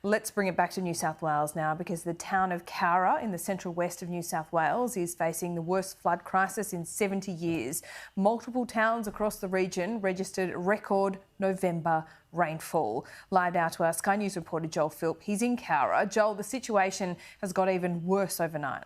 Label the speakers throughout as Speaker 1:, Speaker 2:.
Speaker 1: Let's bring it back to New South Wales now, because the town of Cowra in the central west of New South Wales is facing the worst flood crisis in 70 years. Multiple towns across the region registered record November rainfall. Live now to our Sky News reporter Joel Philp. He's in Cowra. Joel, the situation has got even worse overnight.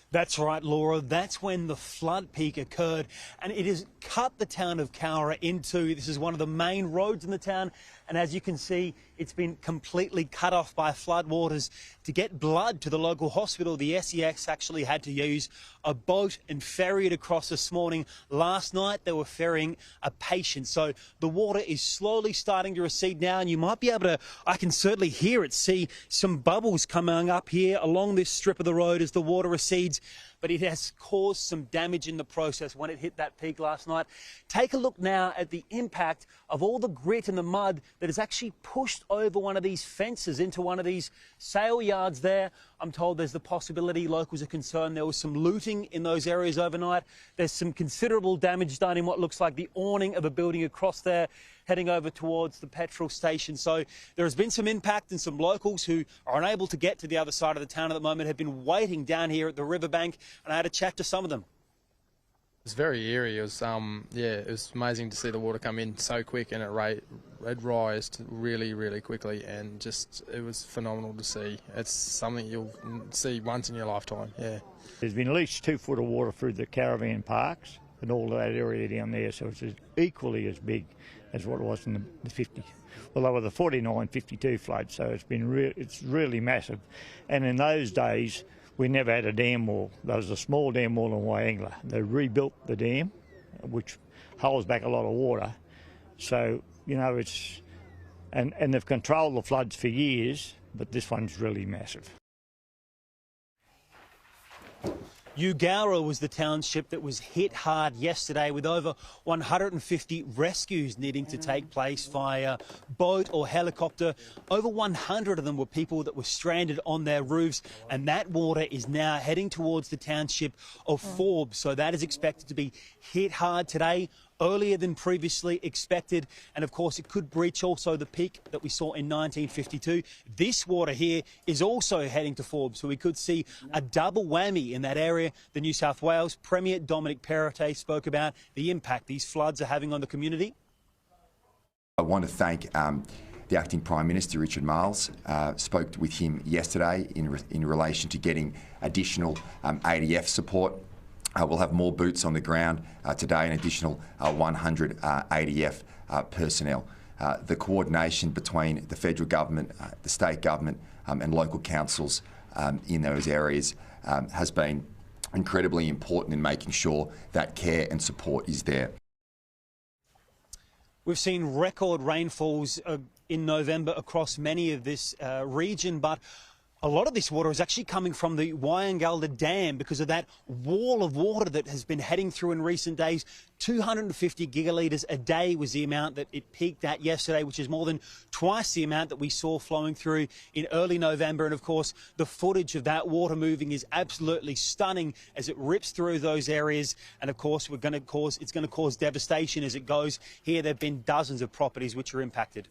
Speaker 2: That's right, Laura. That's when the flood peak occurred, and it has cut the town of Cowra in two. This is one of the main roads in the town, and as you can see, it's been completely cut off by floodwaters. To get blood to the local hospital, the SEX actually had to use a boat and ferry it across this morning. Last night, they were ferrying a patient. So the water is slowly starting to recede now, and you might be able to, I can certainly hear it, see some bubbles coming up here along this strip of the road as the water recedes. But it has caused some damage in the process when it hit that peak last night. Take a look now at the impact of all the grit and the mud that has actually pushed over one of these fences into one of these sale yards there. I'm told there's the possibility, locals are concerned, there was some looting in those areas overnight. There's some considerable damage done in what looks like the awning of a building across there, heading over towards the petrol station. So there has been some impact, and some locals who are unable to get to the other side of the town at the moment have been waiting down here at the riverbank, and I had a chat to some of them.
Speaker 3: It was very eerie. It was, it was amazing to see the water come in so quick, and it rised really, really quickly, and just it was phenomenal to see. It's something you'll see once in your lifetime. Yeah.
Speaker 4: There's been at least 2 foot of water through the caravan parks and all that area down there, so it's equally as big as what it was in the 50s. Well, they were the 49-52 flood, so it's really massive. And in those days, we never had a dam wall. There was a small dam wall in Wyangla. They rebuilt the dam, which holds back a lot of water. So, you know, and they've controlled the floods for years, but this one's really massive.
Speaker 2: Cowra was the township that was hit hard yesterday, with over 150 rescues needing to take place via boat or helicopter. Over 100 of them were people that were stranded on their roofs, and that water is now heading towards the township of Forbes. So that is expected to be hit hard today, earlier than previously expected, and of course it could breach also the peak that we saw in 1952. This water here is also heading to Forbes, so we could see a double whammy in that area. The New South Wales Premier Dominic Perrottet spoke about the impact these floods are having on the community.
Speaker 5: I want to thank the Acting Prime Minister, Richard Marles. Spoke with him yesterday in relation to getting additional ADF support. We'll have more boots on the ground today, an additional 100 ADF personnel. The coordination between the federal government, the state government and local councils in those areas has been incredibly important in making sure that care and support is there.
Speaker 2: We've seen record rainfalls in November across many of this region, but a lot of this water is actually coming from the Wyangla Dam because of that wall of water that has been heading through in recent days. 250 gigalitres a day was the amount that it peaked at yesterday, which is more than twice the amount that we saw flowing through in early November. And of course, the footage of that water moving is absolutely stunning as it rips through those areas. And of course, it's going to cause devastation as it goes. Here, there have been dozens of properties which are impacted.